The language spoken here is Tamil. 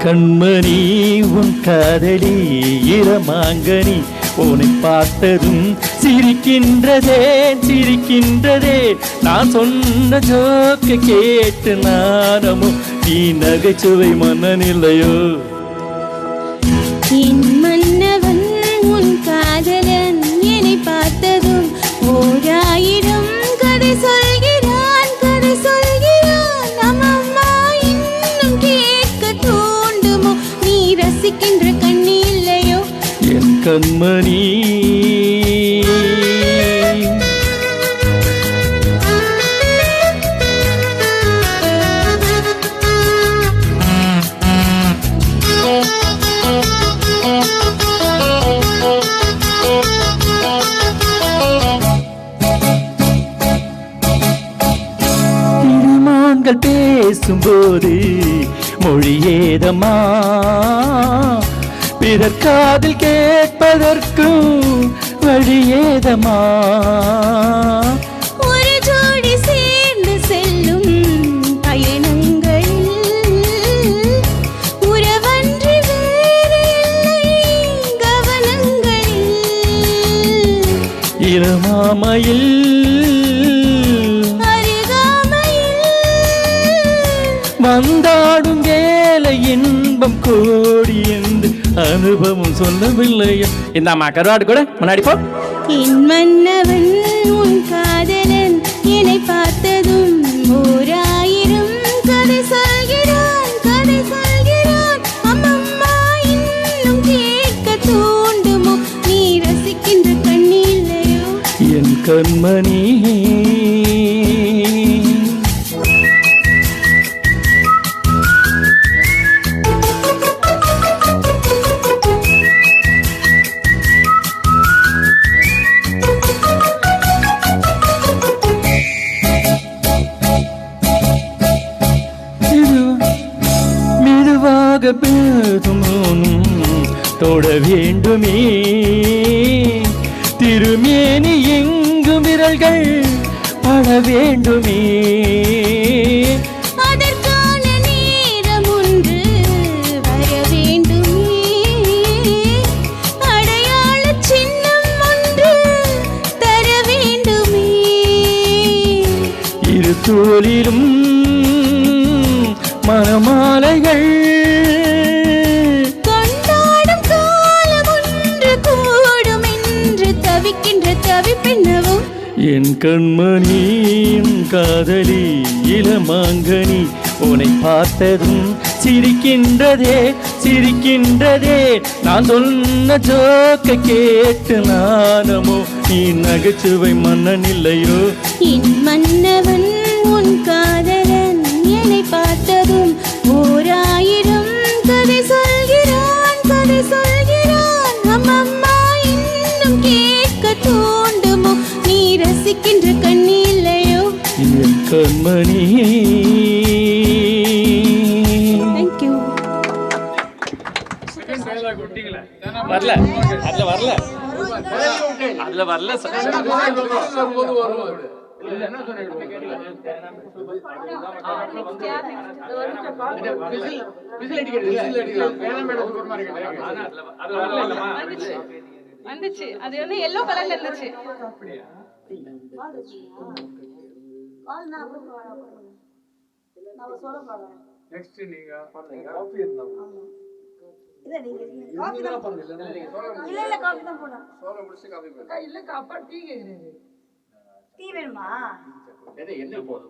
கண்மணி உன் காதலி இரமாங்கனி உன்னை பார்த்ததும் சிரிக்கின்றதே சிரிக்கின்றதே நான் சொன்ன ஜோக்க கேட்டு நானமோ நீ நகைச்சுவை மன்னனில்லையோ என் மன்னவன் உன் காதலன் என்னை பார்த்ததும் ஓராயிரம் கதை சொல்கிறான் கதை சொல்கிறான் அம்மம்மா இன்னும் கேட்க தூண்டுமோ நீ ரசிக்கின்ற கண்ணி இல்லையோ என் கண்மணி பேசும்போது மொழியேதம்மா பிறர் காதில் கேட்பதற்கும் வழியேதம்மா ஒரு ஜோடி சேர்ந்து செல்லும் பயணங்களில் உறவன்றி வேறு இல்லை கவனங்களில் இளமாமையில் வந்தாடும் வேலை இன்பம் கோடி என்று அனுபவம் சொல்லவில்லையா இந்தாம்மா கருவாடு கூட முன்னாடி போ என் மன்னவன் உன் காதலன் என்னை பார்த்ததும் ஓராயிரம் கதை சொல்கிறான் கதை சொல்கிறான் அம்மம்மா இன்னும் கேட்க தூண்டுமோ நீ ரசிக்கின்ற கண்ணி இல்லையோ என் கண்மணி பேதும் தொட வேண்டுமே திருமேனி எங்கும் விரல்கள் பட வேண்டுமே அதற்கான நேரம் ஒன்று வர வேண்டுமே அடையாள சின்னம் ஒன்று தர வேண்டுமே இரு தோளிலும் மணமாலைகள் கொண்டாடும் காலம் ஒன்று கூடும் என்று தவிக்கின்ற தவிப்பென்னவும் என் கண்மணியும் காதலி இளமாங்கனி உன்னை பார்த்ததும் சிரிக்கின்றதே சிரிக்கின்றதே நான் சொன்ன ஜோக்க கேட்டு நானமோ நீ நகைச்சுவை மன்னன் இல்லையோ என் மன்னவன் உன் காதலன் என்னை பார்த்ததும் ஓராயிரம் கதை சொல்கிறான் கதை சொல்கிறான் அம்மம்மா இன்னும் கேட்க தூண்டுமோ நீ ரசிக்கின்ற கண்ணி இல்லையோ என் கண்மணி தேங்க்யூ வரல அதுல வரல அதுல வரல வந்துச்சு அது வந்து எல்லோ கலர்ல இருந்துச்சு நெக்ஸ்ட் நீங்க காபி இருந்தா இல்ல நீங்க காபி தான் பண்ணல இல்ல காபி தான் போடா சோளம் முடிச்சு காபி போடு இல்ல அப்பா டீ கேக்குறீங்க டீ வேணுமா என்ன போதும்